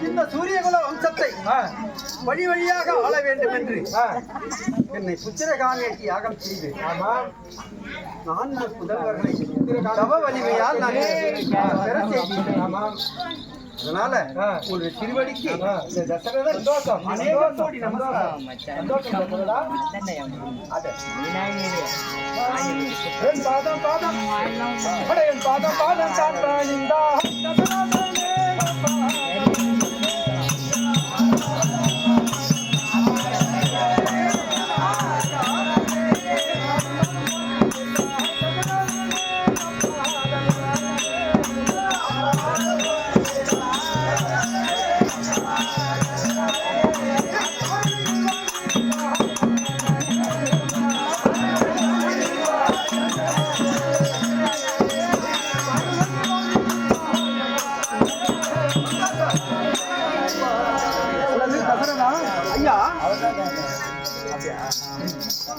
இந்த சூரியகுல வம்சத்தை வழி வழியாக ஆள வேண்டும் என்று என்னை புத்திரகாமேட்டி யாகம் செய்து 4 புதல்வர்களை தவ வலிமையால் நான் பெற செய்தேன். அதனால ஒரு திருவடிக்கு அநேகம் கோடி நமஸ்காரம்.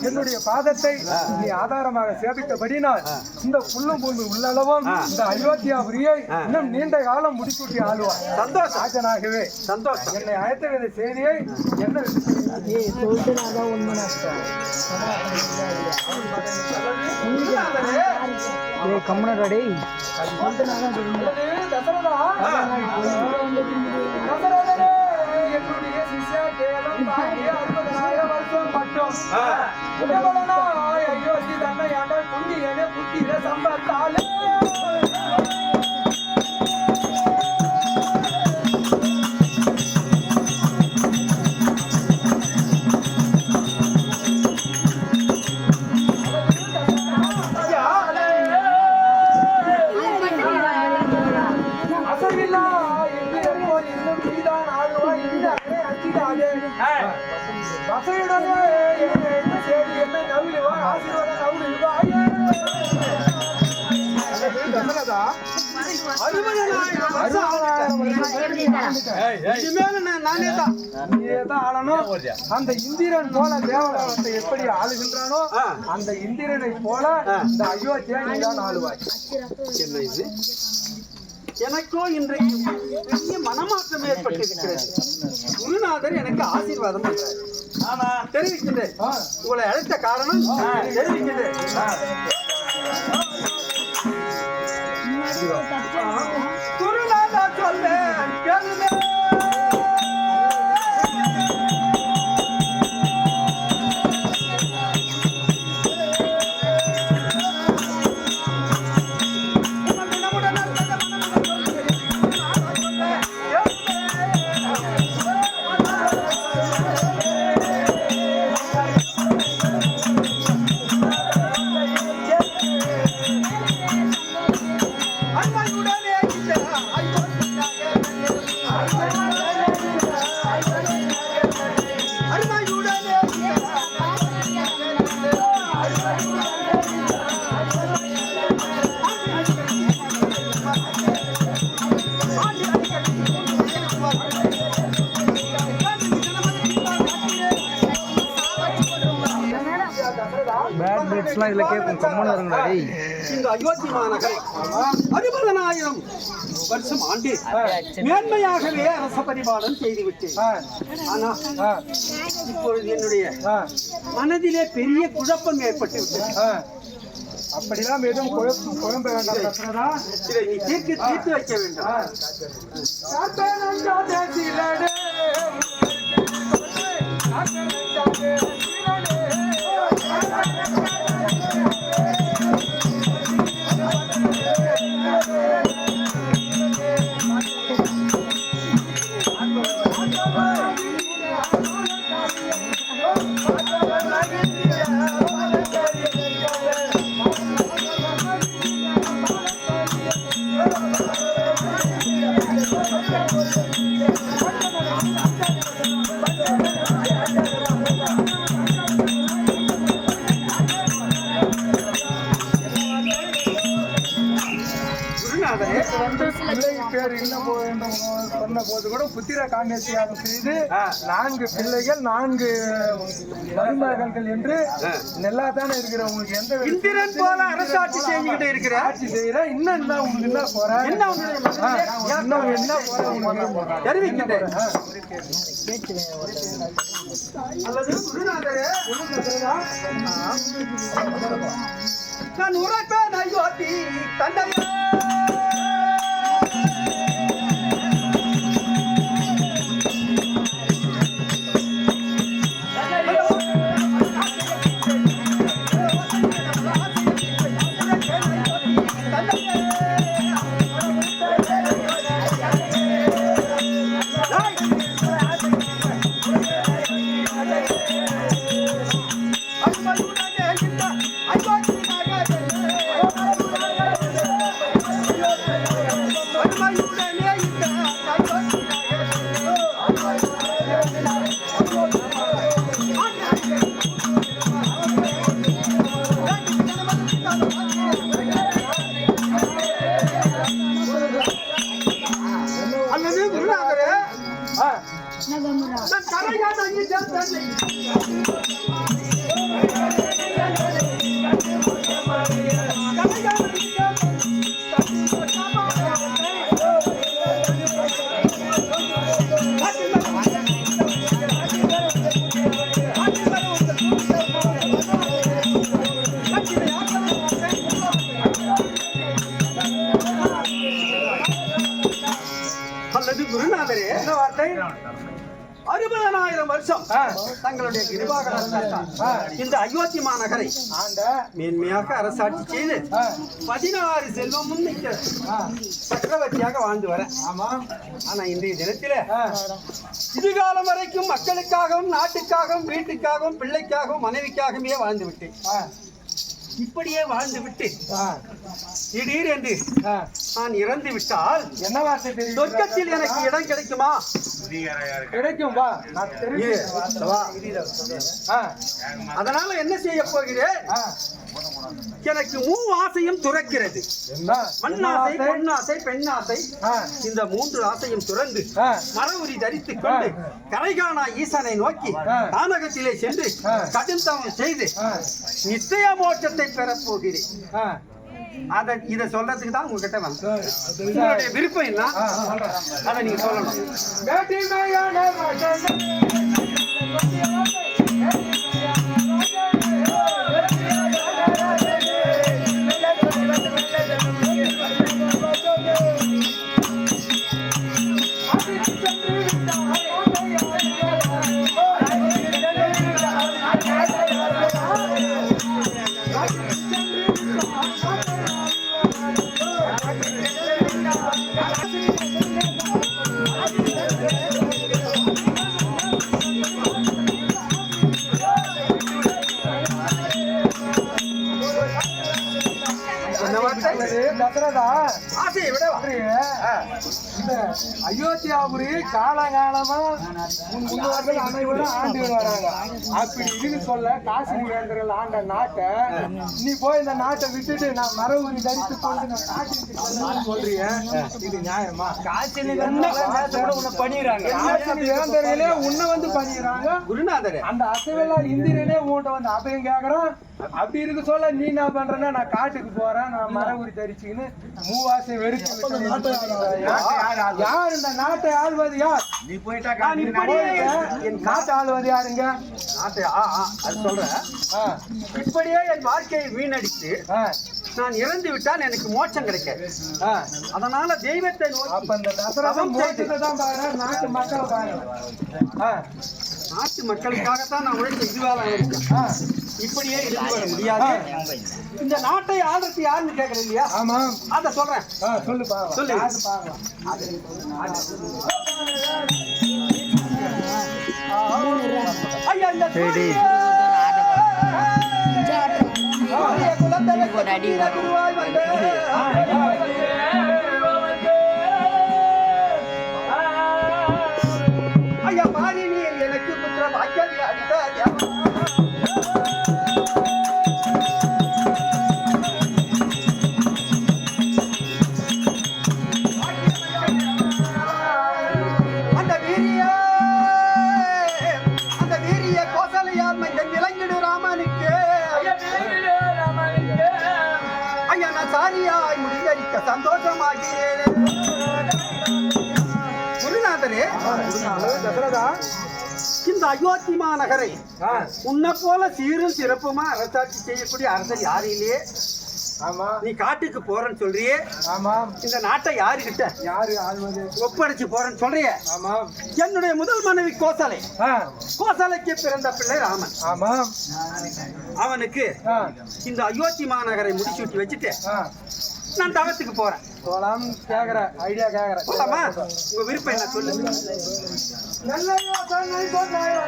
என்னுடைய பாதத்தை நீ ஆதாரமாக சேவித்தபடினால் இந்த புல்லும் பூமி உள்ளளவும் இந்த அயோத்தியாபுரியை இன்னும் நீண்ட காலம் முடிசூட்டி ஆளுவார். சந்தோஷம். ராஜனாகவே சந்தோஷம். என்னை அழைத்த வேண்டிய செய்தியை என்ன கம்முனடி என்னுடைய சிஷ்யா கேலம் 60,000 வருஷம் மட்டும் அயோத்தி தன்னை ஆண்ட புண்ணியனே புத்திர சம்பத்தாலே அந்த இந்திரன் போல தேவலோகத்தை எப்படி ஆளுகின்றானோ அந்த இந்திரனை போல இந்த அயோத்தியை நீதான் ஆளுவாய். என்ன இது? எனக்கோ இன்றைக்கு பெரிய மனமாற்றம் ஏற்பட்டிருக்கிறது. குருநாதர் எனக்கு ஆசீர்வாதம் தெரிவிக்கின்றேன். உங்களை அழைத்த காரணம் தெரிவிக்கின்றேன். குருநாதர் சொல்ல அன்னையுடனே டவுட்ஸ்லாம் இதுல கேட்கும் கம்மனா இருங்கடா டேய் இந்த அயோத்தி மாநகரை 60,000 வருஷம் ஆண்டு மேன்மையாகவே அரச பரிபாலனம் செய்துவிட்டேன். ஆனா இப்பொழுது என்னுடைய மனதிலே பெரிய குழப்பம் ஏற்பட்டு விட்டது. அப்படிலாம் எதுவும் குழம்ப வேண்டாம் தசரதா. இதை நீ தீர்த்து வைக்க வேண்டும். பேர் என்ன வேண்டும் சொன்ன போது கூட புத்திர காமேசியாக செய்து 4 பிள்ளைகள் 4 மருமகன்கள் என்று நல்லா தானே இருக்கிற. உங்களுக்கு எந்த இந்திரன் போல அரசாட்சி செஞ்சுக்கிட்டே இருக்கிற ஆட்சி செய்யற இன்னும் என்ன உங்களுக்கு என்ன போற இன்னும் என்ன போற உங்களுக்கு தெரிவிக்கின்றேன். அல்லது குருநாதரே, நான் உரைப்பேன் அயோத்தி தந்தையே. அல்லது குருநாதரே, நான் கரையான் அங்கே சேர்த்தேன். அல்லது குருநாதரே, என்ன வார்த்தை? 60,000 வருஷம் தங்களுடைய கிருபாகரத்தால் இந்த அயோத்தி மாநகரை மேன்மையாக அரசாட்சி செய்து 16 செல்வமும் மிக்க சக்கரவர்த்தியாக வாழ்ந்து வர. ஆனா இன்றைய தினத்தில இதுகாலம் வரைக்கும் மக்களுக்காகவும் நாட்டுக்காகவும் வீட்டுக்காகவும் பிள்ளைக்காகவும் மனைவிக்காகவே வாழ்ந்து விட்டேன். இப்படியே வாழ்ந்து விட்டு திடீரென்று நான் இறந்து விட்டால் என்ன வார்த்தை தெரியும்? சொர்க்கத்தில் எனக்கு இடம் கிடைக்குமா? கிடைக்கும். வா, நான் அதனால என்ன செய்ய போகிறேன்? எனக்கு ஆசையும் துறக்கிறது. மண்ணாசை, பொன்னாசை, பெண்ணாசை, இந்த 3 ஆசையும் துறந்து மரவுரி தரித்துக் கொண்டு கரைகாணா ஈசனை நோக்கி கானகத்திலே சென்று கடும் தவம் செய்து நிச்சய மோட்சத்தை பெறப் போகிறேன். இத சொல்றதுக்கு தான் உங்ககிட்ட வந்தேன். உங்களுடைய விருப்பம் என்ன அதை நீங்க சொல்லணும். தசரதா ஆசையை விட இந்த அயோத்தியாபுரி காலகாலமா முன்னோர்கள் அனைவரும் ஆண்டு வராங்க. அப்படி இதுன்னு சொல்ல காசி வேந்தர்கள் ஆண்ட நாட்டை நீ போய் இந்த நாட்டை விட்டுட்டு நான் மரபுரி தரித்து கொண்டு நான் காசி சொல்றீங்க, இது நியாயமா? காசி வேந்தர்களே உன்னை வந்து பண்ணிடுறாங்க குருநாதரே. அந்த அசைவெல்லாம் இந்திரனே உன்கிட்ட வந்து அபயம் கேக்குறான். அப்படி இருக்கு சொல்ல நீ என்ன பண்றேன்னா நான் காட்டுக்கு போறேன் நான் மரபுரி தரிச்சுக்கின்னு மூவாசை வெடிச்சு யார் இந்த நாட்டை ஆள்வது யார்? நீ போயிட்டா என் நாட்டை ஆள்வது யாருங்க? நாட்டை அது சொல்றேன். இப்படியே என் வாழ்க்கையை வீணடித்து நான் இறந்து விட்டால் எனக்கு மோட்சம் கிடைக்காது. அதனால தெய்வத்தை அப்ப இந்த தசரதம் தான் பாரு, நாட்டு மக்களை பாருங்க. நாட்டு மக்களுக்காகத்தான் நான் உழைத்த இதுவாக இருக்கேன். இப்படியே இருந்து வர முடியாது. இந்த நாட்டை ஆள்றது யாருன்னு கேட்கறது இல்லையா? ஆமா, அத சொல்றேன். சொல்லு சொல்லு. ஐயா இந்த குருவாய் வந்த ஐயா பாரி நீ எனக்கு புத்திர பாக்கியம் அடித்த அந்த வீரிய கோசலையால் மைந்தன் விளங்கிடு ராமனுக்கு ஐயா நான் சாரியாய் முடிந்தடிக்க சந்தோஷமாகிறேன். குருநாதரே, தசரதா இந்த அயோத்தி மாநகரை உன்னை போல சீரும் சிறப்புமா அரசாட்சி செய்யக்கூடிய அரசர் யாரு இல்லையே. ஆமா, நீ காட்டுக்கு போறேன்னு சொல்றியே. ஆமா, இந்த நாட்டை யாருகிட்ட யாரு ஆள்வது ஒப்படைச்சு போறேன்னு சொல்றியே. ஆமா, என்னுடைய முதல் மனைவி கோசலை. கோசலைக்கு பிறந்த பிள்ளை ராமன். ஆமா, அவனுக்கு இந்த அயோத்தி மாநகரை முடிச்சுட்டி வச்சுட்டு நான் தவத்துக்கு போறேன். போலாம் கேக்குற ஐடியா கேக்குற போலாமா? உங்க விருப்பம் என்ன சொல்லு. நல்ல யோசனை சொன்னாய்.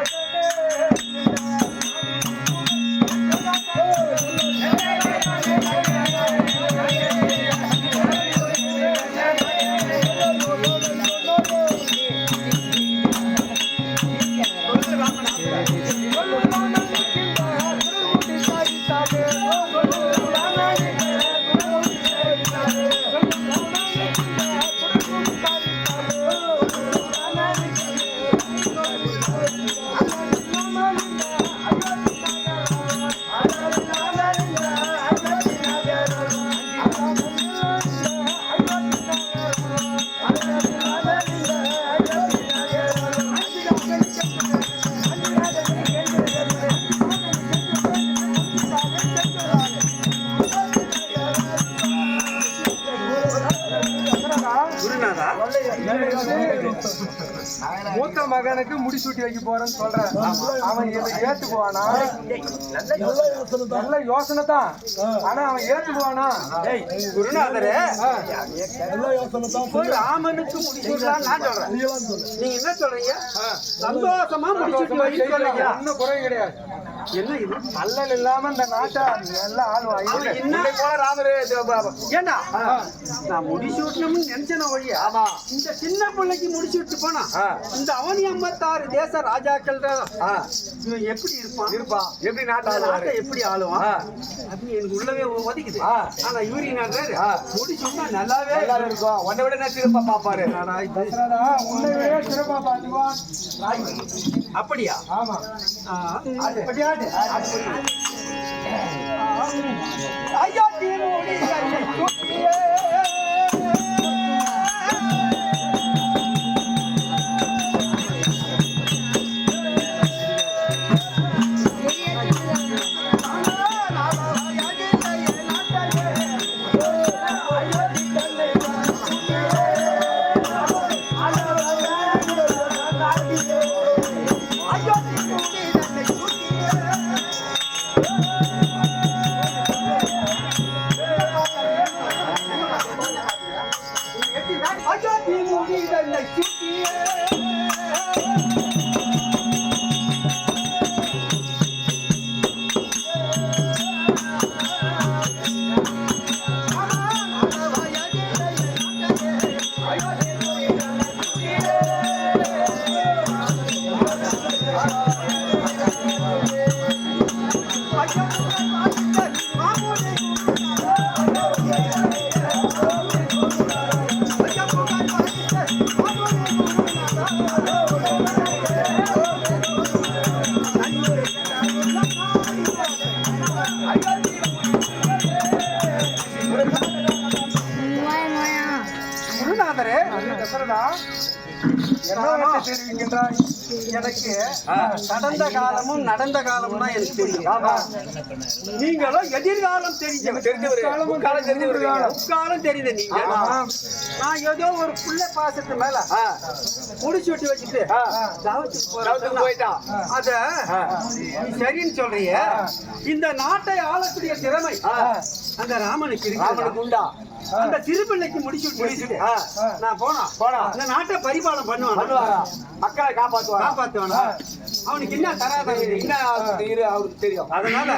மூத்த மகனுக்கு முடிசூட்டி வைக்க போறேன்னு சொல்றேன். அவன் இதை ஏத்துக்குவானா? நல்ல யோசனை தான், ஆனா அவன் ஏத்துக்குவானா? குருநாதரே, ராமனுக்கு முடிச்சுடலாம் நான் சொல்றேன். நீங்க என்ன சொல்றீங்க? சந்தோஷமா முடிச்சுட்டு வைக்க சொல்றீங்க. ஒன்னும் குறை கிடையாது. என்ன இது அல்லல் இல்லாம இந்த நாட்டை நல்லா ஆளுவான். ஏண்டா நான் முடிச்சுட்டணும்னு நினைச்சன வழியா. ஆமா, இந்த சின்ன பிள்ளைக்கு முடிச்சுட்டு போனா இந்த அவனி 56 தேச ராஜாக்கள் இவன் எப்படி இருப்பான்? எப்படி நாட்டை எப்படி ஆளுவான் அப்படின்னு எனக்கு உள்ளவே ஒதுக்குது. ஆனா யூரி நாட்டாரு முடிச்சுட்டா நல்லாவே இருக்கும். உன்னை விட நான் சிறப்பா பாப்பாரு. உன்னை விட சிறப்பா பாத்துவான். அப்படியா? ஆமா, ஐயா தீ தெரிவிக்கின்றாய்? எனக்கு கடந்த காலமும் நடந்த காலமும் தான் எனக்கு தெரியும். நீங்களும் எதிர்காலம் தெரிஞ்சவர், முக்காலம் தெரியுது. நீங்க நான் ஏதோ ஒரு புள்ள பாசத்து மேல முடிச்சு விட்டு வச்சுட்டு போயிட்டான். அத நீ சரின்னு சொல்றிய. இந்த நாட்டை ஆளக்கூடிய திறமை அந்த ராமனுக்கு உண்டா? அந்த திருப்பிள்ளைக்கு முடிச்சுட்டு நான் போனா இந்த நாட்டை பரிபாலனம் பண்ணுவான், மக்களை காப்பாத்துவானா? அவனுக்கு என்ன தராத என்ன அவருக்கு தெரியும். அதனால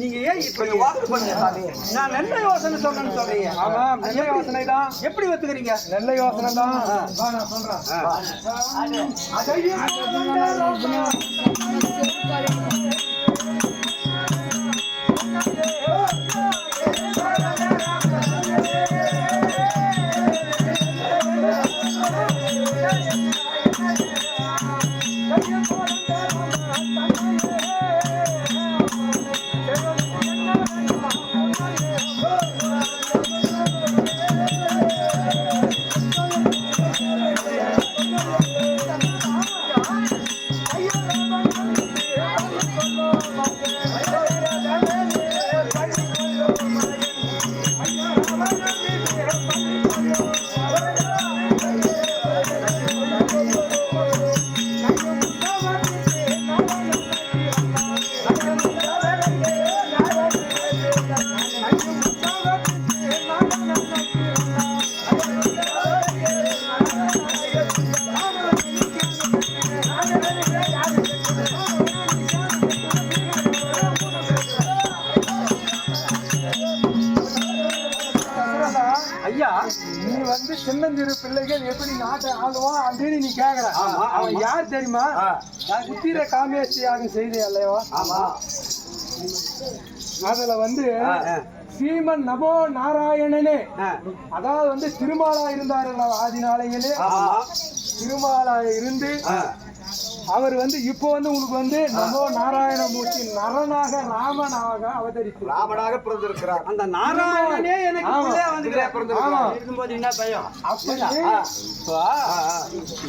நீங்க ஏன் இப்ப வாக்கு பண்ணுங்க? நான் நல்ல யோசனை சொன்னேன்னு சொல்றீங்க. ஆமா, நல்ல யோசனை தான். எப்படி ஒத்துக்கிறீங்க? நல்ல யோசனை தான். நான் சொல்றேன். நீ வந்து சின்னஞ்சிறு பிள்ளைகள் எப்படி நாட்டை ஆளுவான் அப்படின்னு நீ கேக்குற. அவன் யார் தெரியுமா? புத்திர காமேஷ்டியாக செய்தி அல்லவா? அதுல வந்து ஸ்ரீமன் நமோ நாராயணனே, அதாவது வந்து திருமாலா இருந்தார் ஆதி நாளையிலே. திருமாலா இருந்து அவர் வந்து இப்போ வந்து உங்களுக்கு வந்து நமோ நாராயணமூர்த்தி நரனாக ராமனாக அவதரித்து ராமனாக பிறந்திருக்கிறார். அந்த நாராயணனே எனக்கு இருக்கும்போது என்ன பயம்?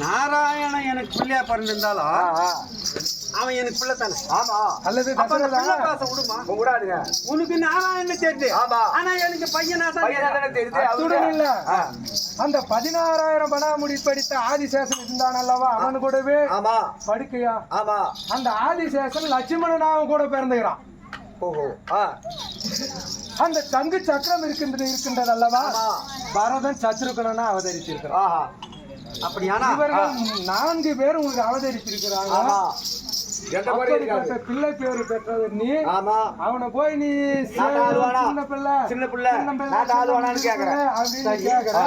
நாராயணன் எனக்கு பிள்ளையா பிறந்திருந்தாலும் அவன் எனக்கு பிள்ளை தானே. ஆமா, அல்லது விடுமா? உனக்கு நாராயணன் தெரியுது, ஆனா எனக்கு பையனா தான் தெரியுது. இல்ல, அந்த 16,000 பணாமுடி படித்த ஆதிசேஷன் இருந்தான் அல்லவா, அவனு கூடவே படுக்கையா? ஆமா, அந்த ஆதிசேஷன் லட்சுமணனாவும் கூட பிறந்துகிறான். ஓஹோ, அந்த தங்கு சக்கரம் இருக்கின்றது அல்லவா, பரதன் சத்ருகனா அவதரித்திருக்கிறான். அப்படியான இவர்கள் 4 பேர் உங்களுக்கு அவதரித்திருக்கிறாங்க. பிள்ளை பேரு பெற்றது நீ. அவனை போய் நீ சின்ன பிள்ளை அப்படின்னு கேக்குற.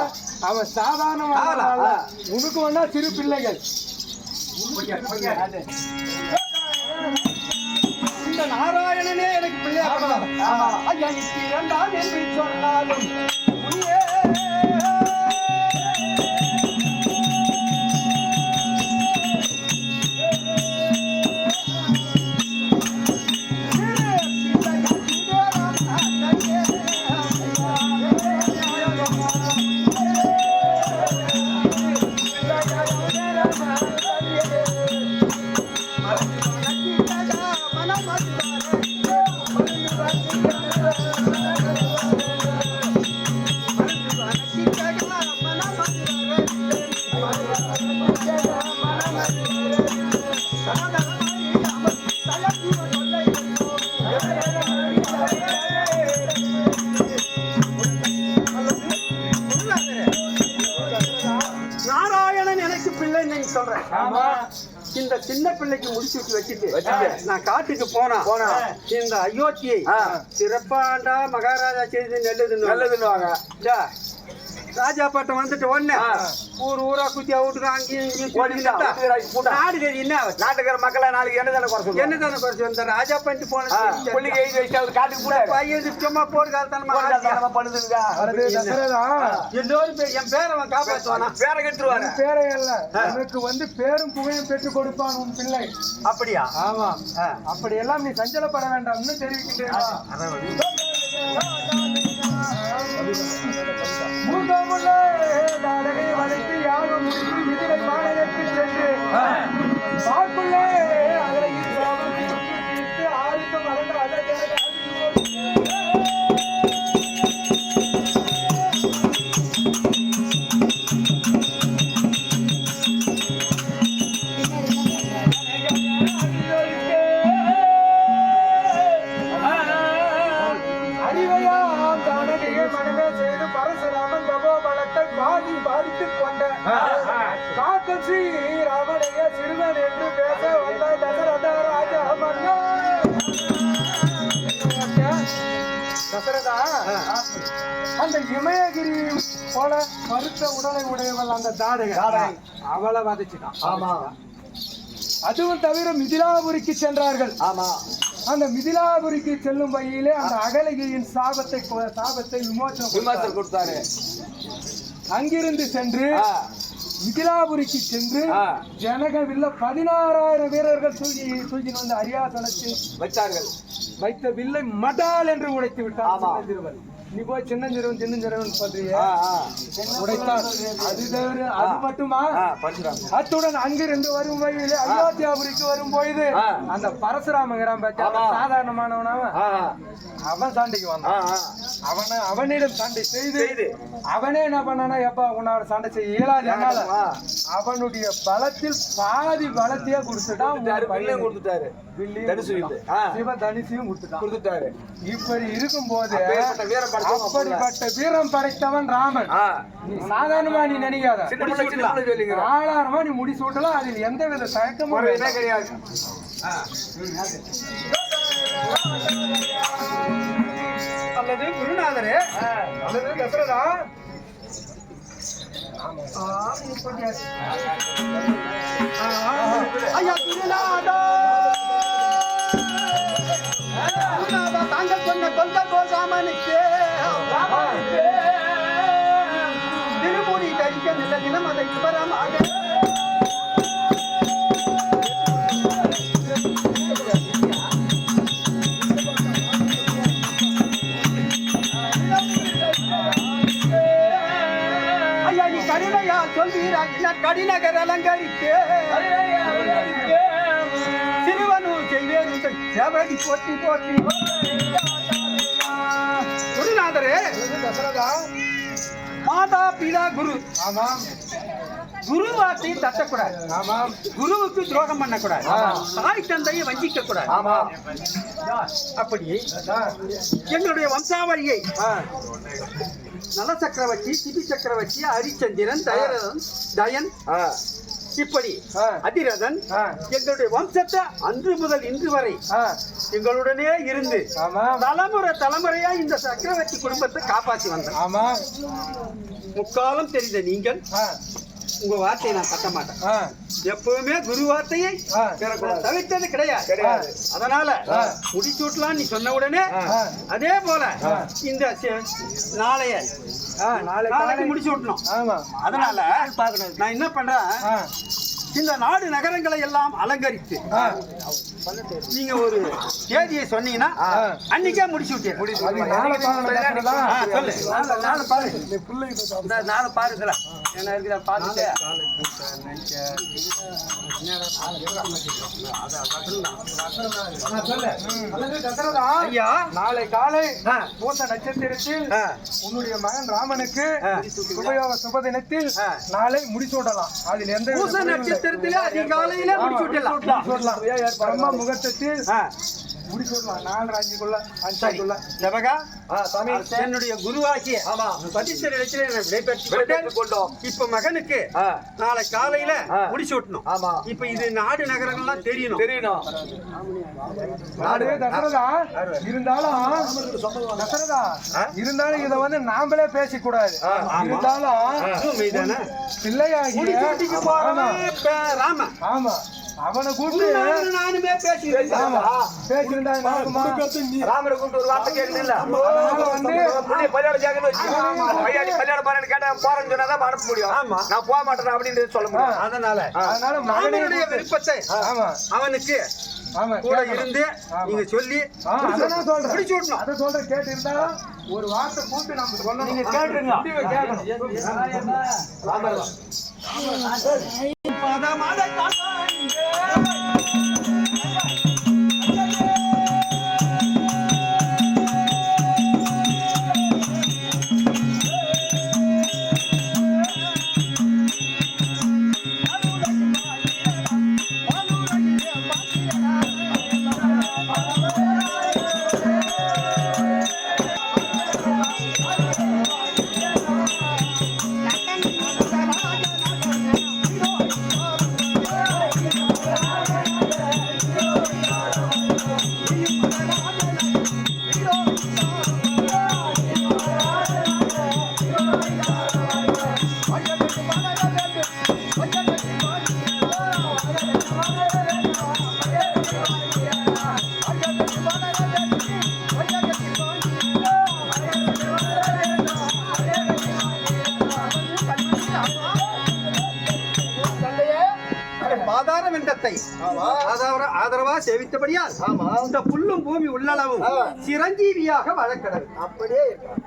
அவன் சாதாரண உனக்கு வேணா சிறு பிள்ளைகள். இந்த நாராயணனே எனக்கு பிள்ளையா சொன்னாலும் இந்த சின்ன பிள்ளைக்கு முடிச்சு வச்சுட்டு நான் காட்டுக்கு போனா இந்த அயோத்தியை சிறப்பாண்டா மகாராஜா செய்து நல்லதுன்னு ராஜா பாட்டம் வந்துட்டு ஒண்ணு ஊரா குத்தி அவுட்டுக்கு அங்கேயும் நாட்டுக்கிற மக்களை நாளைக்கு என்ன தானே குறைச்சு வந்த ராஜா பண்ணிட்டு போன காட்டுக்கு சும்மா போர் காலத்தான பண்ணுதுங்க. எல்லோரும் என் பேரை அவன் காப்பாற்றுவானா? பேரை கெடுத்துருவாங்க. பேரை இல்ல, எனக்கு வந்து பேரும் புகையும் பெற்றுக் கொடுப்பான் உன் பிள்ளை. அப்படியா? ஆமா, அப்படி எல்லாம் நீ சஞ்சலப்பட வேண்டாம். இன்னும் தெரிவிக்கின்றேன். மூத்தமுள்ளே தாடகை வளைத்து யாகம் முடித்து விதிரை மாநகருக்கு சென்று காக்கும் ஸ்ரீ ராமனைய சிறுவன் என்று பேச வந்த தசரத ராஜா மன்னா. தசரதா, அந்த இமயகிரி போல மருத்த உடலை உடையவள் அந்த தாடகை அவளை வதச்சிட்டான். ஆமா. அதுவும் தவிர மிதிலாபுரிக்கு சென்றார்கள். ஆமா. அந்த மிதிலாபுரிக்கு செல்லும் வழியிலே அந்த அகலிகையின் சாபத்தை விமோசனம் கொடுத்தாரு. அங்கிருந்து சென்று மிதிலாபுரிக்கு சென்று ஜனகவில்ல 16,000 வீரர்கள் தூக்கி வந்து அரியாசனத்தில் வச்சார்கள். வைத்த வில்லை மடால் என்று உடைத்து விட்டார். நீ போய் சின்னஞ்சிறுவன் பண்றியா உடைத்தான். அது தவிர அது மட்டுமா, அத்துடன் அங்கிருந்து வரும் வழியிலே அயோத்தியாபுரிக்கு வரும் பொழுது அந்த பரசுராமங்கிறான் சாதாரணமானவனாவ அவன் சண்டைக்கு வந்தான். அவனிடம் சண்டை செய்து அவனே என்ன பண்ணானா, எப்ப உன்னோட சண்டை செய்ய இயலாது, அவனுடைய பலத்தில் பாதி பலத்தையே கொடுத்துட்டான். சிவ தனுசையும் கொடுத்துட்டாரு. இப்படி இருக்கும் போது அப்படிப்பட்ட வீரம் படைத்தவன் ராமன். நீ சாதாரணமா நீ நினைக்காத, ஆளாரமா நீ முடி சூட்டலாம். அதில் எந்தவித தயக்கமும் கிடையாது. அல்லது குருநாதரே, அல்லது தசரதா, ஐயா குருநாதா, தாங்கள் சொன்ன கொண்ட கோசாமனுக்கு திருமூடி தரிக்க நல்ல தினம் அதை விவரமாக ஐயா நீ கடினையா சொல்வீரா இல்ல கடிநகர் அலங்கரித்து சிறுவனூர் செய்வேன் சேவடி போட்டி போட்டி. குருநாதரே, மாதா பிதா குரு, குரு வார்த்தையை தட்டக்கூடாது. குருவுக்கு துரோகம் பண்ணக்கூடாது. தாய் தந்தையை வஞ்சிக்க கூடாது. அப்படி எங்களுடைய வம்சாவளியை நல சக்கரவர்த்தி, சிபி சக்கரவர்த்தி, ஹரிச்சந்திரன், தயன், இப்படி அதிரதன் எங்களுடைய வம்சத்தை அன்று முதல் இன்று வரை எங்களுடனே இருந்து தலைமுறையா இந்த சக்கரவர்த்தி குடும்பத்தை காப்பாற்றி வந்தோம். முக்காலம் தெரிந்த நீங்கள் உங்க வார்த்தையை நான் கட்ட மாட்டேன். எப்பவுமே குரு வார்த்தையை தவிர்த்தது கிடையாது. அதனால முடிச்சூட்டலாம் நீ சொன்ன உடனே அதே போல இந்த நாளைக்கு முடிச்சு விட்டணும். அதனால நான் என்ன பண்றேன், இந்த நாடு நகரங்களை எல்லாம் அலங்கரித்து நீங்க ஒரு தேதியை சொன்னீங்கன்னா அன்னைக்கே முடிச்சு விட்டேன். நானும் பாருங்களா என்ன இருக்குதா பார்த்துட்டு ஐயா, நாளை காலை பூச நட்சத்திரத்தில் உன்னுடைய மகன் ராமனுக்கு சுப தினத்தில் நாளை முடிசூடலாம். அதில் எந்த பூச நட்சத்திரத்திலே அதிகாலையில முடிச்சுடலாம். பிரம்ம முகூர்த்தத்தில் முடிச்சுடலாம். 4-5 ஜபகா என்னுடைய குருவாகிய இப்ப மகனுக்கு நாளை காலையில முடிச்சு விட்டணும். இப்ப இது நாடு நகரங்கள்லாம் தெரியணும். இருந்தாலும் இதை வந்து நாமளே பேசக்கூடாது. இருந்தாலும் பிள்ளையாகிய ராம ஆமா அவனை கூப்பிட்டு நானுமே பேசியிருந்தேன். ராமரை கூப்பிட்டு ஒரு வார்த்தை கேட்கல. கல்யாணம் கல்யாணம் பண்ணு கேட்டா போறேன்னு சொன்னாதான் அனுப்ப முடியும். நான் போக மாட்டேன் அப்படின்னு சொல்ல முடியும். அதனால மகனுடைய விருப்பத்தை அவனுக்கு கூட இருந்து நீங்க சொல்லி பிடிச்சு விடணும். அதை சொல்ற கேட்டு இருந்தாலும் ஒரு வார்த்தை கூப்பிட்டு நம்ம சொல்லணும். நீங்க கேட்டுருங்க. ஆதரவா சேவித்தபடியால் இந்த புல்லும் பூமி உள்ளளவும் சிரஞ்சீவியாக வழக்கடல். அப்படியே இருக்கான்.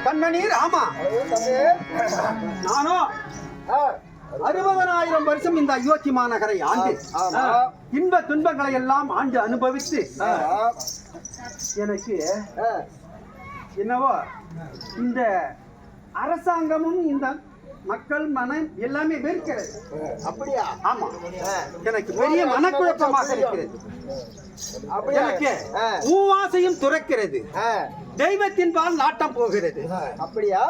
கண்ணனி ராமா, நானோ 60,000 வருஷம் இந்த அயோத்தி மாநகரை ஆண்டு இன்ப துன்பங்களை எல்லாம் ஆண்டு அனுபவித்து எனக்கு என்னவோ இந்த அரசாங்கமும் இந்த மக்கள் மனம் எல்லாமே வெறுக்கிறது. அப்படியா? ஆமா, எனக்கு பெரிய மனக்குழப்பமாக இருக்கிறது. எனக்கு மூவாசையும் துறக்கிறது, தெய்வத்தின் பால் நாட்டம் போகிறது. அப்படியா?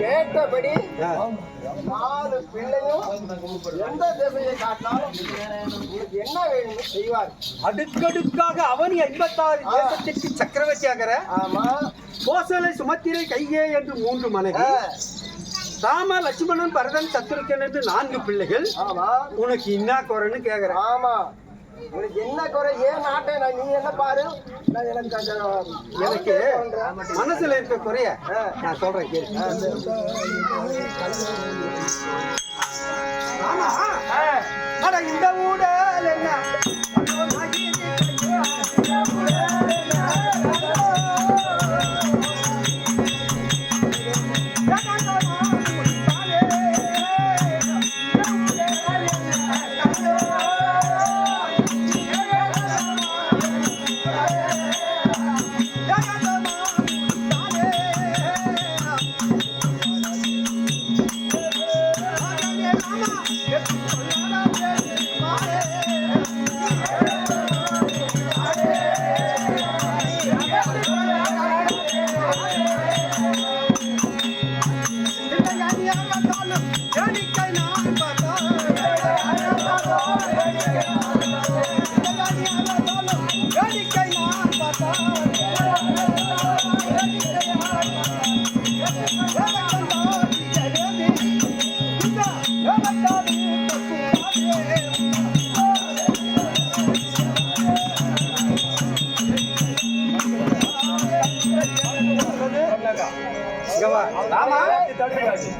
கேட்டபடி 4 பிள்ளையும் எந்த திசையை காட்டினாலும் என்ன வேணும் செய்வார். அடுக்கடுக்காக அவனி 56 தேசத்திற்கு சக்கரவர்த்தியாகிற கோசலை சுமத்திரை கையே என்று 3 மனைவி, ராம லட்சுமணன் பரதன் சத்ருக்கன் என்று 4 பிள்ளைகள். உனக்கு என்ன குறைன்னு கேக்குறேன். ஆமா, உனக்கு என்ன குறை? ஏன் நாட்டை நீ என்ன பாரு. எனக்கு மனசுல இருக்க குறைய நான் சொல்றேன் கேளு. இந்த ஊடல் என்ன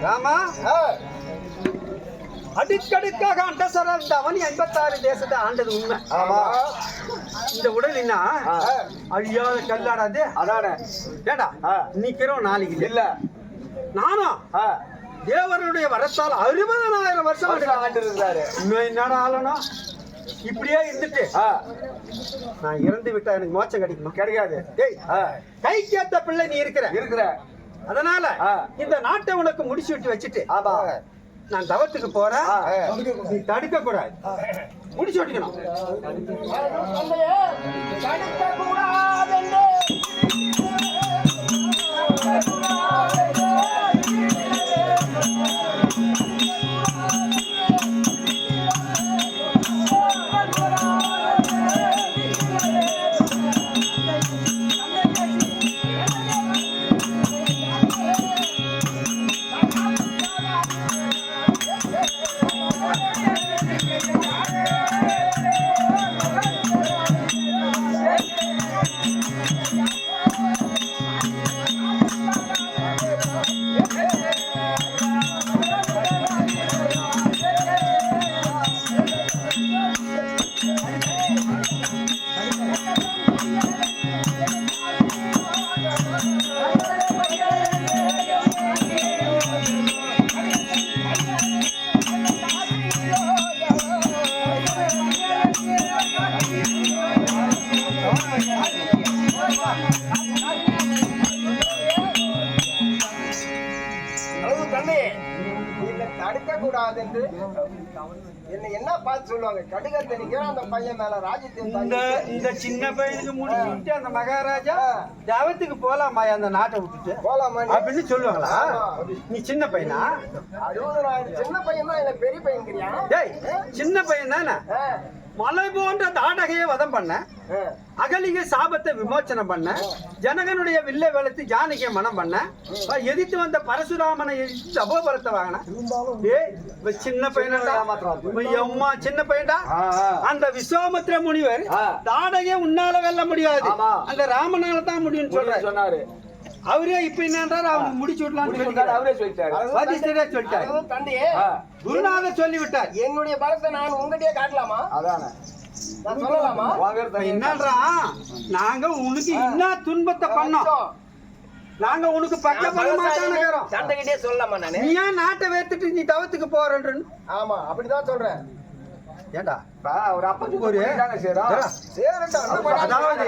ராமா அடுக்கடுக்காக அண்டசரந்தவன் 86 தேசத்தை ஆண்டது உண்மை. ஆமா. இந்த உடலினா அழியாத கல்லாடாது. அதான ஏடா நிக்கிறோம் நாளைக்கு இல்ல. நானும் தேவருடைய வரத்தால் 60,000 வருஷம் ஆண்டு இருந்தாரு. இன்னும் என்னடா ஆளணும்? இப்படியே இருந்துட்டு நான் இறந்து விட்டா எனக்கு மோட்சம் கிடைக்குமா? கிடைக்காது. கைக்கு ஏத்த பிள்ளை நீ இருக்கிற. அதனால இந்த நாட்டை உனக்கு முடிச்சு விட்டு வச்சுட்டு நான் தவத்துக்கு போறேன். நீ தடுக்க கூடாது, முடிச்சு விட்டுக்கணும். தடுக்க கூடாது என்று என்ன பார்த்து சொல்லுவாங்க. கடுகத்தை நிக்கிற அந்த பையன் மேல ராஜ்யத்தை இந்த சின்ன பையனுக்கு முடிச்சுட்டு அந்த மகாராஜா தவத்துக்கு போலாமா அந்த நாட்டை விட்டுட்டு போலாமா அப்படின்னு சொல்லுவாங்களா? நீ சின்ன பையனா? 60,000 சின்ன பையன் தான், இல்ல பெரிய பையன்கிறியா? டேய் சின்ன பையன் தானே. மலை போன்ற தாடகையை வதம் பண்ண, அகலிக சாபத்தை விமோச்சனம் பண்ண, ஜனகனுடைய வில்லை வளர்த்து ஜானகிய மனம் பண்ண, எதிர்த்து வந்த பரசுராமனை எதிர்த்து அபோபரத்தை வாங்கின. சின்ன பையனா? அம்மா சின்ன பையன்டா. அந்த விஸ்வாமித்திர முனிவர் தாடகைய உன்னால வெல்ல முடியாது, அந்த ராமனால தான் முடியும்னு சொன்னாரு. அவரே இப்ப என்னன்றாரு, அவங்க முடிச்சு விடலாம் அவரே சொல்லிட்டாரு. குருநாதர் சொல்லிவிட்டார். என்னுடைய பலத்தை நான் உங்ககிட்டயே காட்டலாமா? அதானே சொல்லலாமா? என்னன்றா, நாங்க உனக்கு என்ன துன்பத்தை பண்ணோம், நாங்க உனக்கு பக்க பலமாட்டான சண்டைகிட்டே சொல்லலாமா? நானு நீ ஏன் நாட்டை வேத்துட்டு நீ தவத்துக்கு போறன்னு? ஆமா அப்படிதான் சொல்றேன். ஏண்டா ஒரு அப்பத்துக்கு ஒரு சேரண்டா. அதாவது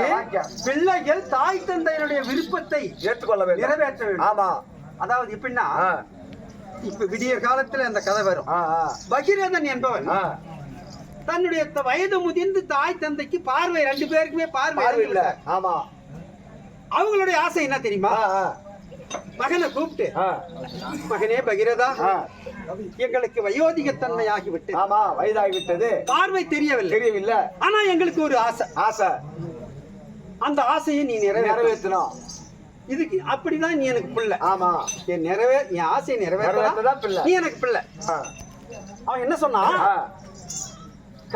பிள்ளைகள் தாய் தந்தையினுடைய விருப்பத்தை ஏற்றுக்கொள்ள வேண்டும், நிறைவேற்ற வேண்டும். ஆமா. அதாவது எப்படின்னா, இப்ப விடிய காலத்துல அந்த கதை வரும். பகீரதன் என்பவன் தன்னுடைய வயது முதிர்ந்து தாய் தந்தைக்கு பார்வை 2 பேருக்குமே பார்வை இல்ல. ஆமா. அவங்களுடைய ஆசை என்ன தெரியுமா? மகனை கூப்பிட்டு, மகனே பகீரதா, எங்களுக்கு வயோதிகத்தன்மை ஆகிவிட்டு, ஆமா வயதாகிவிட்டது, பார்வை தெரியவில்லை, ஆனா எங்களுக்கு ஒரு ஆசை, அந்த ஆசையை நீ நிறைவேற்றணும். இதுக்கு அப்படிதான் நீ எனக்கு பிள்ளை. ஆமா, என் ஆசையை நிறைவேற்றதான் பிள்ளை, நீ எனக்கு பிள்ளை. அவன் என்ன சொன்னா,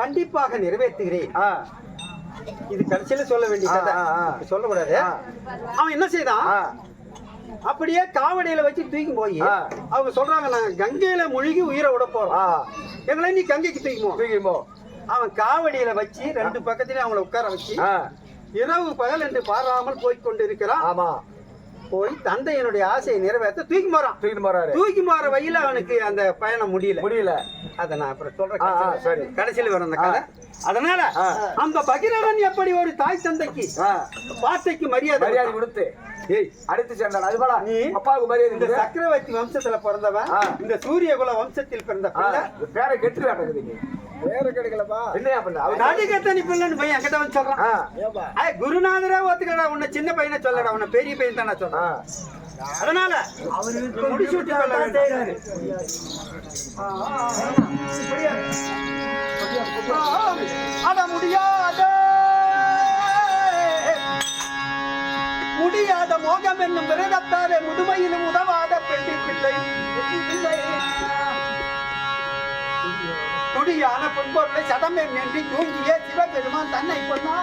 கண்டிப்பாக நிறைவேற்றுகிறேன். இது கடைசியில சொல்ல வேண்டிய கதை, சொல்லக்கூடாது. அவன் என்ன செய்தான், அப்படியே காவடியில வச்சு தூக்கி போய் அவங்க சொல்றாங்க, நாங்க கங்கையில மூழ்கி உயிரை விட போறோம், எங்களை நீ கங்கைக்கு தூக்கி போ. அவன் காவடியில வச்சு 2 பக்கத்திலே அவங்கள உட்கார வச்சு இரவு பகல் என்று பாராமல் போய்கொண்டிருக்கிறான். ஆமா, போய் தந்தையனுடைய ஆசையை நிறைவேற்ற தூக்கி போறான். தூக்கி போற வழியில அவனுக்கு அந்த பயணம் முடியல. அதை நான் அப்புறம் சொல்றேன், சரி, கடைசியில் வரும் அந்த கதை. அதனால அந்த பகீரதன் எப்படி ஒரு தாய் தந்தைக்கு வார்த்தைக்கு மரியாதை கொடுத்து அடுத்து சென்றான். அதுபோல நீ அப்பாவுக்கு மரியாதை. இந்த சக்கரவர்த்தி வம்சத்துல பிறந்தவன், இந்த சூரியகுல வம்சத்தில் பிறந்த பேரை கெட்டு வேண்டாம், பேரை கெடுக்கலப்பா. என்ன பண்ண ராஜகத்தனி பிள்ளைன்னு பையன் என்கிட்ட வந்து சொல்றான். குருநாதரே ஒத்துக்கடா, உன்னை சின்ன பையனை சொல்லடா, உன்னை பெரிய பையன் தானே சொல்றான். அதனால அவருக்கு முடிச்சு விட்டு அட முடியாத மோகம் என்னும் விரதத்தாலே முதுமையிலும் உதவாத பெண்ணி பிள்ளை குடியான பொன்பொருளை சதமே நின்றி தூங்கிய சிவபெருமான் தன்னை பொன்னா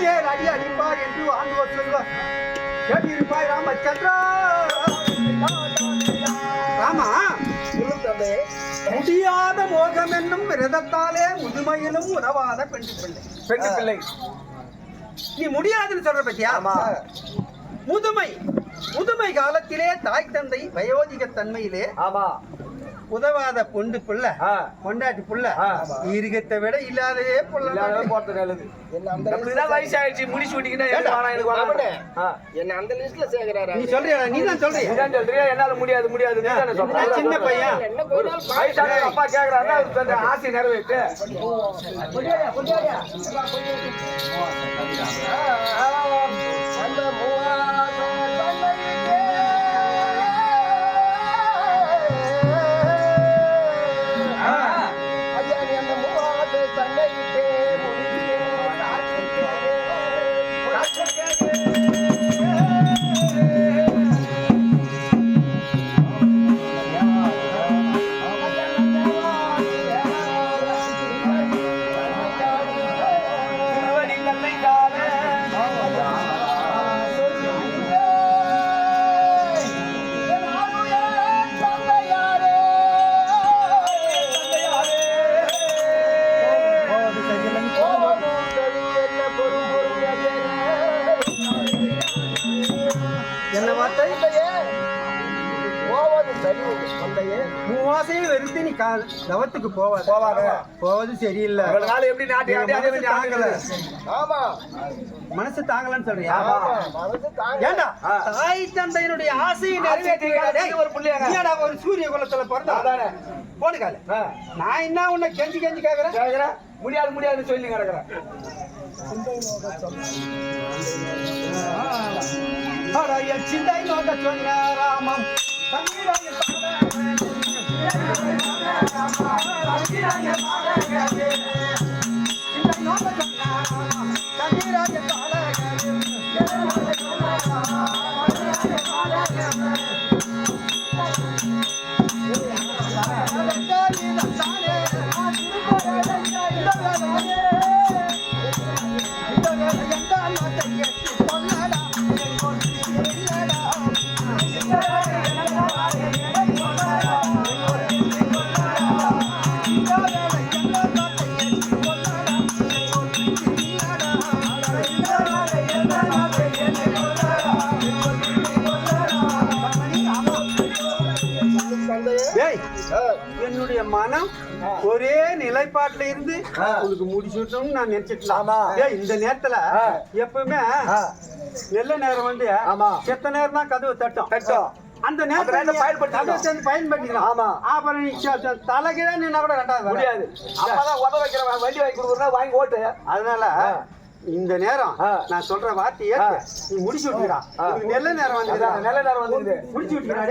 அடிமேல் அடி அடிப்பார் என்று ஆண்டவர் சொல்வார். கேட்டிருப்பாய் ராமச்சந்திரா. ராமா, முடியாத மோகம் என்னும் விரதத்தாலே முதுமையிலும் உதவாத பெண்டு பிள்ளை. பெண்ணு பிள்ளை நீ முடியாதுன்னு சொல்ற பத்தியா? முதுமை காலத்திலே தாய் தந்தை வயோதிக தன்மையிலே ஆமா உதவாத பொண்டு புள்ள பொண்டாட்டி புள்ள இருக்கத்தை விட இல்லாதவே புள்ள போறது நல்லது. நம்மளுக்கு வயசாயிடுச்சு முடிச்சு விட்டீங்கன்னா என்ன அந்த லிஸ்ட்ல சேர்க்கிறாரு. நீ சொல்றியா? நீ தான் சொல்றியா? என்னால முடியாது நான் சின்ன பையன். வயசான அப்பா கேக்குறாரு ஆசை நிறைவேற்று. மூவாசையை வெறுத்து நீ தவத்துக்கு போவது சரியில்லை. எப்படி நாட்டு மனசு தாங்கலன்னு சொல்றியா? ஏண்டா தாய் தந்தையினுடைய ஆசையை நிறைவேற்ற ஒரு சூரிய குலத்துல பிறந்த போடுகால நான் என்ன உன்னை கெஞ்சி கேக்குறேன். முடியாது சொல்லி கிடக்குறேன். சிந்தை நோக்க சொன்ன ராமம் என்னுடைய மனம் ஒரே நிலைப்பாட்டுல இருந்து உனக்கு முடிச்சுட்டோம்னு நான் நினைச்சிட்டேன். இந்த நேரத்துல எப்பவுமே நல்ல நேரம் வந்து செத்த நேரம் தான் கதவு தட்டும். அந்த நேரத்துல பயன்படுத்திக்கலாம். அப்புறம் தலைகீழ நின்னா கூட ரெண்டாவது முடியாது. அப்பதான் உத வைக்கிற வண்டி வாங்கி கொடுக்குறா வாங்கி ஓட்டு. அதனால இந்த நேரம் நான் சொல்ற வார்த்தையை நீ முடிச்சு விட்டுறா. நல்ல நேரம் வந்து முடிச்சு விட்டுறா.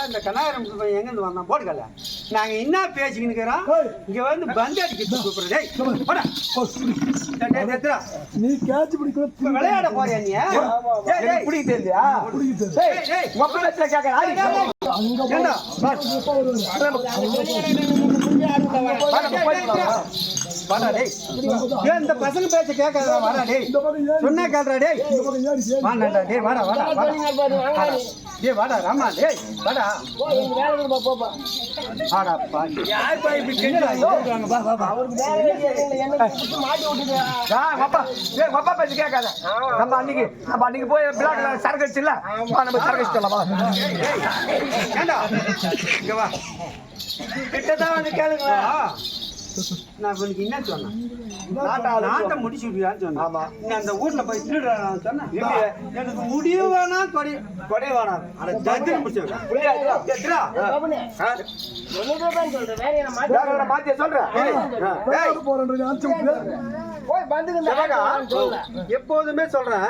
இந்த கனாரம் எங்க இருந்து வந்தான் போடுகல நாங்க என்ன பேசிக்கின்னு இங்க வந்து பந்து அடிக்க கூப்பிடுறேன். நீ கேட்ச் பிடிக்க விளையாட போறியா நீ? பிடிக்க தெரியலையா? இந்த பசங்க பேச்ச கேட்காத வாடா டேய். சொன்னா கேள்றா டேய். வாடா டேய் வாடா டேய் வாடா ராமா டேய் வாடா. ஆடா பாடி யார் போய் இப்படி கேக்குறாங்க? பா அவருக்கு வேற என்ன மாட்டி விட்டுங்க. அப்பா டேய் அப்பா பேச்ச கேட்காத. நம்ம அன்னைக்கு போய் பிளாக்ல சரக்கு அடிச்சல. நம்ம சரக்கு அடிச்சலாம். ஏண்டா இங்க வா. கிட்டதான் வந்து கேளுங்களா. நான் இவனுக்கு என்ன சொன்னேன்? நாட்டை முடிச்சு விடுறான்னு சொன்னேன். ஆமா. நீ அந்த ஊர்ல போய் திருடுறான்னு சொன்னேன். எனக்கு முடிவு வேணாம், கொடை வேணாம். அட தத்திரம் முடிச்சவங்க. எத்ரா? மாத்திய சொல்றேன். எப்போதுமே சொல்றேன்,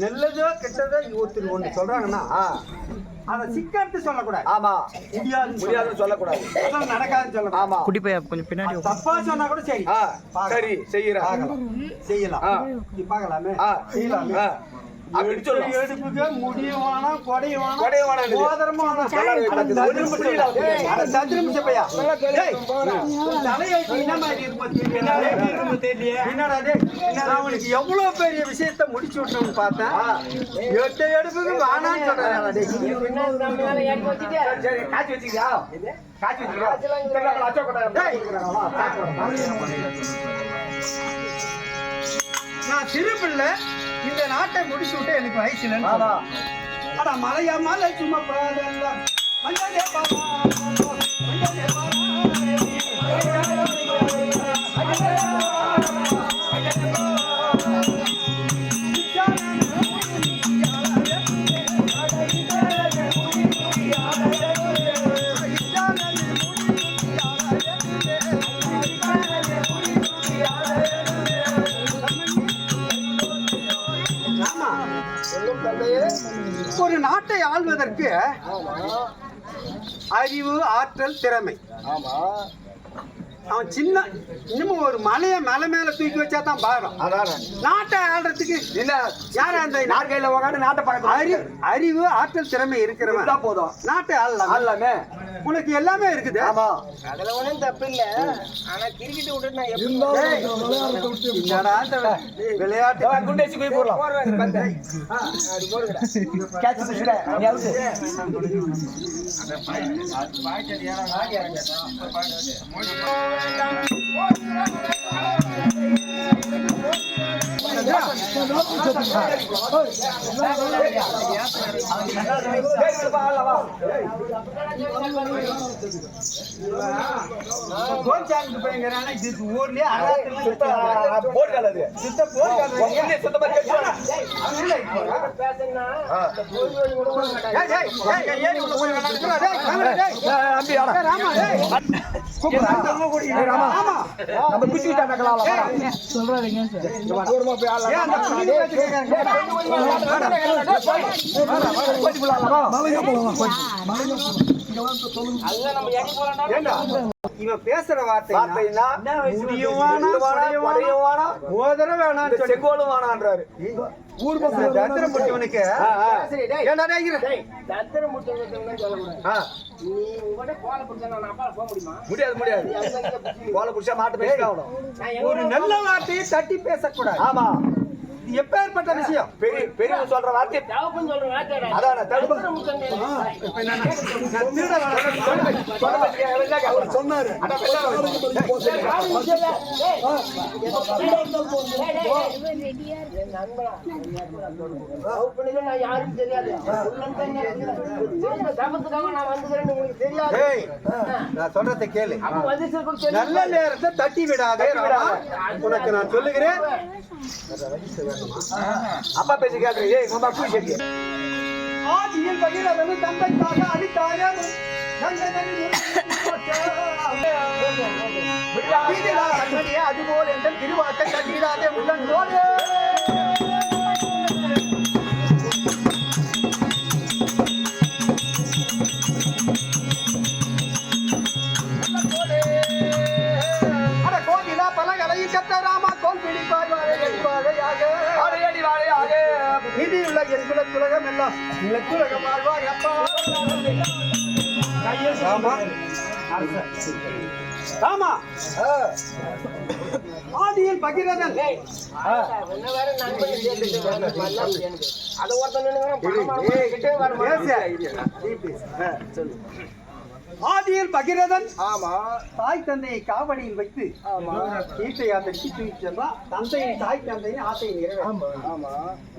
நல்லதோ கெட்டதோ ஒருத்தர் ஒன்று சொல்றாங்கன்னா அதை சிக்கெடுத்து சொல்லக்கூடாது. ஆமா, முடியாதுன்னு சொல்லக்கூடாது. நடக்காதுன்னு சொல்லக்கூடாது. ஆமா, குட்டி பையா கொஞ்சம் பின்னாடி தப்பா சொன்னா கூட சரி சரி செய்யலாம். நீ பார்க்கலாமே, செய்யலாமே அப்படி சொல்லு. எடுப்புக்கு முடியும் வேணாம், கொடையும் வேணாம், கொடையும் வேணாம், சோதரமும் வேணாம். அவனுக்கு எவ்வளவு பெரிய விஷயத்த முடிச்சு விட்டோம்னு பார்த்தேன். 8 எடுப்புக்கு வேணான்னு சொல்றேன். காய்ச்சி வச்சுக்கியா? காய்ச்சி நான் சிறுபிள்ளை, இந்த நாட்டை முடிச்சு விட்டு எனக்கு வயசு இல்லைன்னு. ஆனா மலையா மலை சும்மா பாடலாம். மஞ்சளே பாரா, மஞ்சளே பாரா. ஒரு நாட்டை ஆள்வதற்கு அறிவு, ஆற்றல், திறமை. அவன் சின்ன இன்னமும் ஒரு மலையை மலை மேல தூக்கி வச்சா தான் பாரம். நாட்டை ஆள்றதுக்கு இல்ல யார அந்த நாட்கையில உட்காந்து நாட்டை பார்க்க அறிவு, ஆற்றல், திறமை இருக்கிறவன் போதும். நாட்டை ஆளலாமே. உனக்கு எல்லாமே இருக்குது. ஆமா, அதுல ஒண்ணும் தப்பு இல்ல. ஆனா கிரிக்கெட் விட்டு நான் எப்படி என்னடா இந்த விளையாட்டு குண்டேசி போய் போடலாம். கேட்ச் பிடிச்சிட்டேன். நீ அவுட். ஊர்லயே பேசுனா இவன் பேசுற வார்த்தை செங்கோலும் வேணான்றாரு. ஊர் தத்திரம் முடிச்சவனுக்கு முடியாது. கோல புடிச்சா மாட்டு பேச ஒரு நல்ல வார்த்தையை தட்டி பேசக்கூடாது. ஆமா, எப்பேற்பட்ட விஷயம். பெரிய சொல்ற வார்த்தை சொல்ற வார்த்தை அதான் சொன்னாரு. யாரும் தெரியாது. நான் சொல்றதை கேளு. நல்ல நேரத்தை தட்டி விடாதே. உனக்கு நான் சொல்லுகிறேன். அப்பா பேசி கேட்கிறேன். ஆதியில் பகிரவனு தந்தைக்காக அடித்தாரே. அதுபோல் என்ற திருவாக்கை கட்டிடாதே உள்ளோடு. பலகலையும் கத்தராமா கோல் பிடிப்பாய் வாழையாக நிதியுள்ள என் குலத்துலகம் எல்லாம் குலத்துலகம் வாழ்வாய் அப்பா. ஆமா, ஆதியில் பகிரதன் அதை ஒருத்தன் ஆதியில் பகிரதன் தாய் தந்தையை காவடியில் வைத்து கீட்டை அதற்கு தூக்கி சென்றான். தந்தையின் தாய் தந்தையின் ஆசையை நிறைவேற்றும்.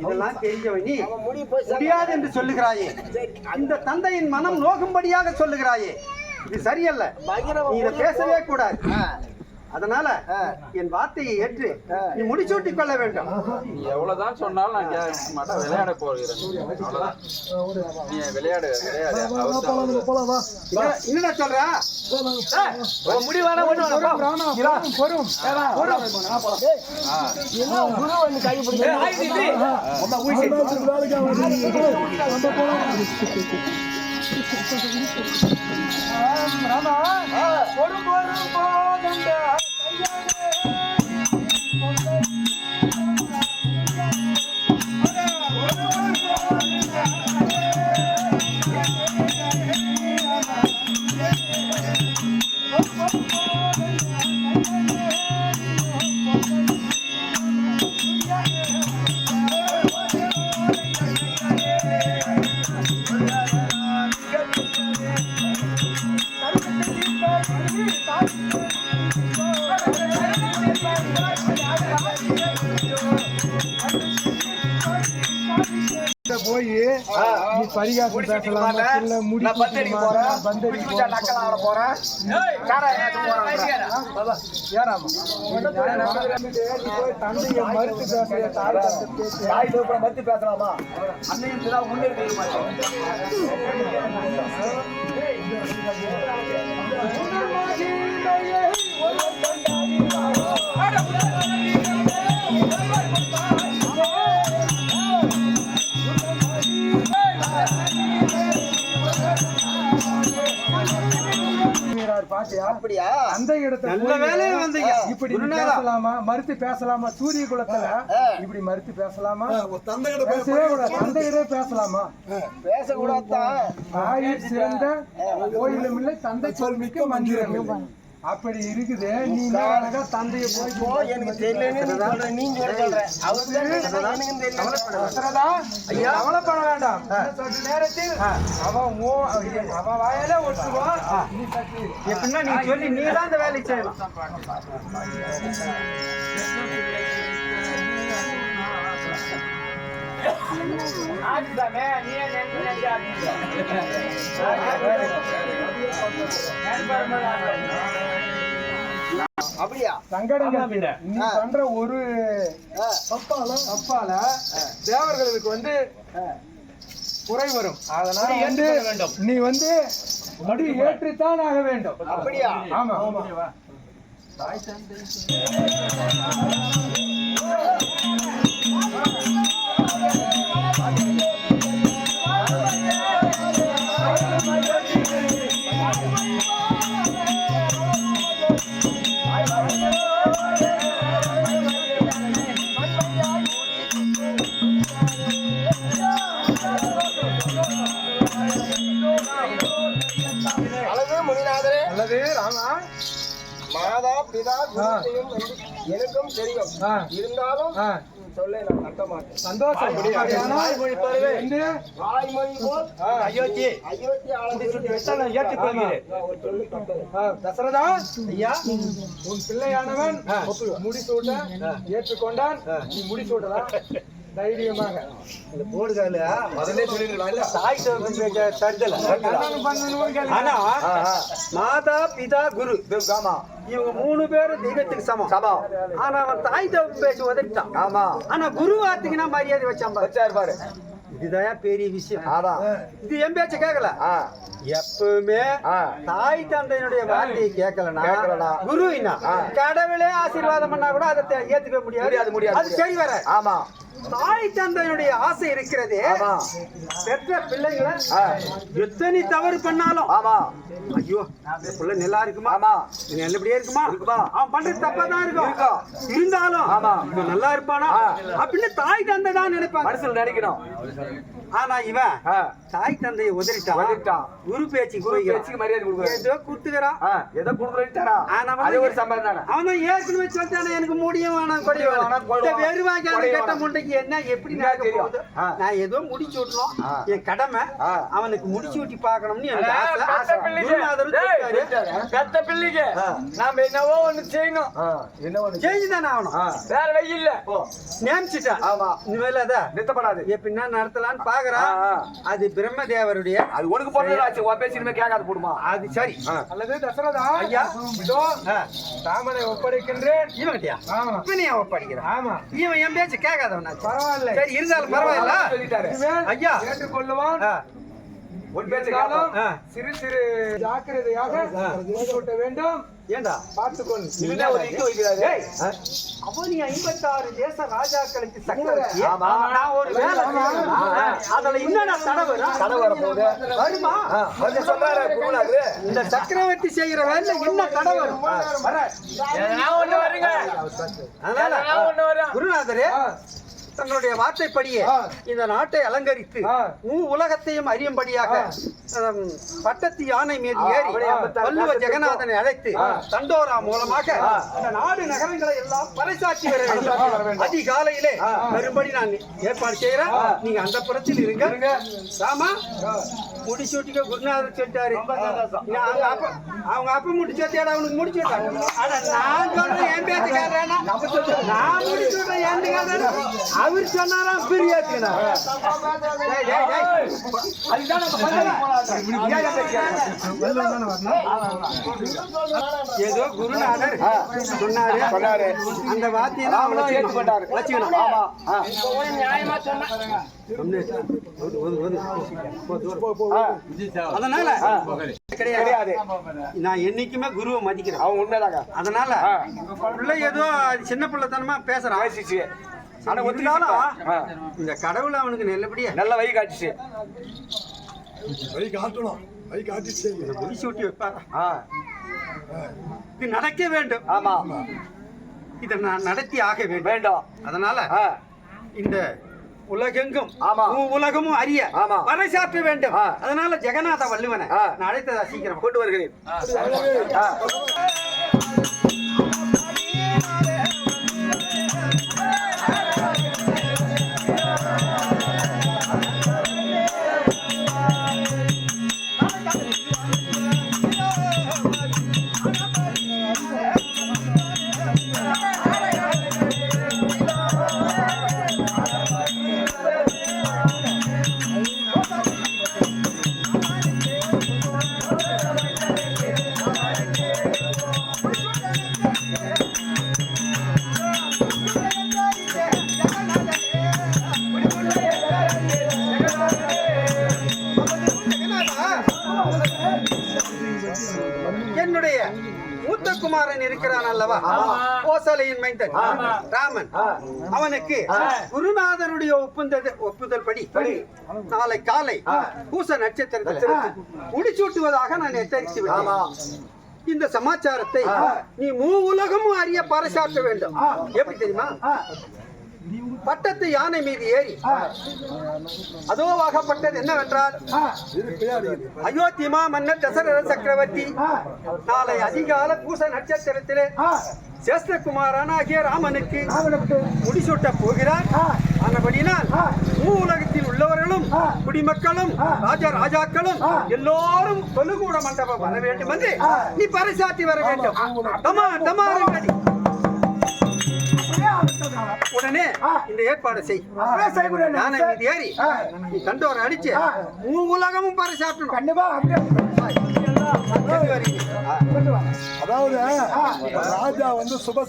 இதெல்லாம் தெரிஞ்சவன் நீ முடியாது என்று சொல்லுகிறாயே. இந்த தந்தையின் மனம் நோகும்படியாக சொல்லுகிறாயே. இது சரியல்ல. நீ இதை பேசவே கூடாது. அதனால என் வார்த்தையை ஏற்று நீ முடிச்சூட்டிக் கொள்ள வேண்டும். நீ எவ்வளவுதான் சொன்னாலும் நான் கேட்க மாட்டேன். விளையாட போகிறேன். அவ்வளவுதான். நீ விளையாடு விளையாடு. என்னடா சொல்ற? முடிவான பொறும் ராமா போய் நீ பரிகாசம் பேசலாம், இல்ல முடி தந்தையை மறுத்து மறுத்து பேசலாமா? அன்னையும் முன்னேறி அப்படியா? அந்த இடத்துல நல்ல வேலையை வந்தீங்க. இப்படி பேசலாமா, மறுத்து பேசலாமா? சூரிய குலத்துல இப்படி மறுத்து பேசலாமா? பேசவே கூடாது. தந்தையிடே பேசலாமா? பேசக்கூடாதான். தாயில் சிறந்த கோயிலும் இல்லை, தந்தை சொல்மிக்க மந்திரம் இல்லை. அப்படி இருக்குது. நீங்க அழகா தந்தைய போய் எனக்கு தெரியல. நீ சொல்ற கவலைப்பட வேண்டாம். நேரத்தில் அவன் வாயில ஒட்டுவான். நீ சற்று எப்படின்னா நீ சொல்லி நீ தான் இந்த வேலையை செய்யணும். அப்படியா? சங்கடங்கள் நீ பண்ற ஒரு தப்பால தேவர்களுக்கு குறை வரும். அதனால நீ முடி ஏற்றித்தான் ஆக வேண்டும். அப்படியா? ஆமா. அல்லது ராமா, மாதா பிதா குருத்தையும் எனக்கும் தெரியும். இருந்தாலும் சொல்ல நான் தட்ட மாட்டேன். சந்தோஷம். வாய்மொழி போல் அயோத்தி ஏற்றுக்கொள்கிறேன். தசரதா, ஐயா, உன் பிள்ளையானவன் முடிசூட்ட ஏற்றுக்கொண்டான். நீ முடிசூட்டலாம் தைரியமாக. இந்த போடுகால முதல்ல சொல்லிருக்கலாம். தாய் தருதல. ஆனா மாதா பிதா குரு இவங்க 3 பேரும் தெய்வத்துக்கு சமம். ஆனா அவன் தாய் தகவல் பேசி உதவிட்டான். ஆமா. ஆனா குரு வார்த்தைக்குன்னா மரியாதை வச்சாரு பாரு. இதுதான் பெரிய விஷயம். இது என் பேச்ச கேட்கல. எப்பவுமே தாய் தந்தையினுடைய வார்த்தையை கேட்கலனா குரு கடவுளே ஆசீர்வாதம் பண்ணா கூட அதை ஏத்துக்க முடியாது. அது சரி வர. ஆமா. தாய் தந்தையினுடைய ஆசை இருக்கிறது. பெற்ற பிள்ளைங்களை எத்தனை தவறு பண்ணாலும் ஐயோ பிள்ளை நல்லா இருக்குமா, நல்லபடியா இருக்குமா, அவன் பண்றது தப்பாதான் இருக்கும், இருந்தாலும் நல்லா இருப்பானா அப்படின்னு தாய் தந்தை தான் நினைப்பாங்க, மனசுல நினைக்கணும். ஆனா இவன் தாய் தந்தையை உதறிட்டான். குரு பேச்சுக்கு மரியாதை ஏதோ குடுத்துக்கிறான், ஏதோ குடுத்துறா. அவன் தான் ஏற்கனவே சொல்லிட்டானே எனக்கு முடியும் வேணாம், கொடி வேணாம், வெறுவாங்க கேட்ட முண்டை நாளைக்கு என்ன எப்படி நடக்க போகுது? நான் ஏதோ முடிச்சு விட்டணும், என் கடமை அவனுக்கு முடிச்சு விட்டு பார்க்கணும்னு எனக்கு ஆசை. குருநாதரும் சொல்லிட்டாரு. பெத்த பிள்ளைக்கு நாம என்னவோ ஒண்ணு செய்யணும். செஞ்சுதானே ஆகணும். வேற வழி இல்ல. நியமிச்சுட்டான். இனிமேல அதான் நிறுத்தப்படாது. எப்படின்னா நடத்தலான்னு பாக்குறான். அது பிரம்மதேவருடைய அது உனக்கு போடுறது பேசினுமே கேட்காது போடுமா? அது சரி. அல்லது தசரதா ஐயா இதோ ராமனை ஒப்படைக்கின்றேன். இவன்கிட்டயா ஆமா இப்ப நீ ஒப்படைக்கிறான். ஆமா இவன் என் பேச்சு கேட்காதவனா? பரவாயில்ல. சரி இருந்தாலும் பரவாயில்ல. சொல்லிட்டாரு. ஐயா ஏற்றுக்கொள்ளுவான். உன் பேச்சு கேட்காலும் சிறு சிறு ஜாக்கிரதையாக ஓட்ட வேண்டும். ஏண்டா பார்த்துக்கொள். இதுல ஒரு இட்டு வைக்கிறாரு. அவன் 56 தேச ராஜாக்களுக்கு சக்கரவர்த்தி. நான் ஒரு வேலை செய்யணும். அதுல என்னடா தடை வரும்? கடை வர போகுது. வருமா? வந்து சொல்றாரு குருநாதரு. இந்த சக்கரவர்த்தி செய்யற வேலை என்ன தடை வரும்? வர. நான் ஒண்ணு வரேங்க. அதனால நான் ஒண்ணு வரேன். குருநாதரே தங்களுடைய வார்த்தைப்படியே இந்த நாட்டை அலங்கரித்து உலகத்தையும் அறியும்படியாக பட்டத்து யானை மீது ஏறி வள்ளுவ ஜெகநாதனை அழைத்து தண்டோரா மூலமாக இந்த நாடு நகரங்களை எல்லாம் பறைசாற்றி வர வேண்டும். அதிகாலையிலே வரும்படி நான் ஏற்பாடு செய்யறேன். நீங்க அந்த புறத்தில் இருங்க. ராமா முடிச்சுட்டிக்க குருநாதர் சொல்லிட்டாரு. அவங்க அப்ப முடிச்சுட்டியாடா அவனுக்கு முடிச்சுட்டாங்க. நான் சொல்றேன் என் பேச்சுக்காரனா நான் முடிச்சுட்டேன் ஏன் அவர் சொன்னாராம் பிரியாதுனா ஏதோ குருநாதர் சொன்னாரு. அந்த வார்த்தையை அவனை ஏற்றுக்கொண்டாரு. வச்சுக்கணும். நியாயமா சொன்னா அதனால கிடையாது. நான் என்னைக்குமே குருவை மதிக்கிறேன். அவங்க உண்மைதாங்க. அதனால பிள்ளை ஏதோ சின்ன பிள்ளைத்தனமா பேசுறான். ஆனா ஒத்துனாலும் இந்த கடவுள் அவனுக்கு நல்லபடியா நல்ல வழி காட்டுச்சு. முடிச்சு விட்டு வைப்பாரா? இது நடக்க வேண்டும். ஆமா இதை நான் நடத்தி ஆக வேண்டும். அதனால இந்த உலகெங்கும் உலகமும் அறிய ஆமா. பறைசாற்ற வேண்டும். அதனால ஜெகநாத வள்ளுவனை நான் அழைத்ததா சீக்கிரம் கொண்டு வருகிறேன். என்னுடைய மூத்த குமாரன் இருக்கிறான் அல்லவா, கோசலையின் மைந்தன் ராமன். அவனுக்கு குருநாதனுடைய ஒப்புதல் படி நாளை காலை பூச நட்சத்திரத்தில் முடிச்சூட்டுவதாக நான் எச்சரித்து விட்டேன். இந்த சமாச்சாரத்தை நீ உலகமும் அறிய பறைசாற்ற வேண்டும். எப்படி தெரியுமா? பட்டத்து யானை மீது ஏறி அதோவாகப்பட்டது என்னவென்றால் அயோத்திமா மன்னர் தசரத சக்கரவர்த்தி நாளை அதிகால பூச நட்சத்திரத்திலே சேஷ்டகுமாரனாகிய ராமனுக்கு முடிசூட்ட போகிறார். ஆனபடினால் உலகத்தில் உள்ளவர்களும் குடிமக்களும் ராஜாக்களும் எல்லோரும் தொழுகூட மண்டபம் வர வேண்டும் என்று நீ பறைசாற்றி வர வேண்டும். உடனே இந்த ஏற்பாடு செய். யானை மீது ஏறி நீ தண்டோரை அடிச்சு உலகமும் பறைசாற்றணும். கண்டிப்பா அதாவது ராஜா வந்து சுப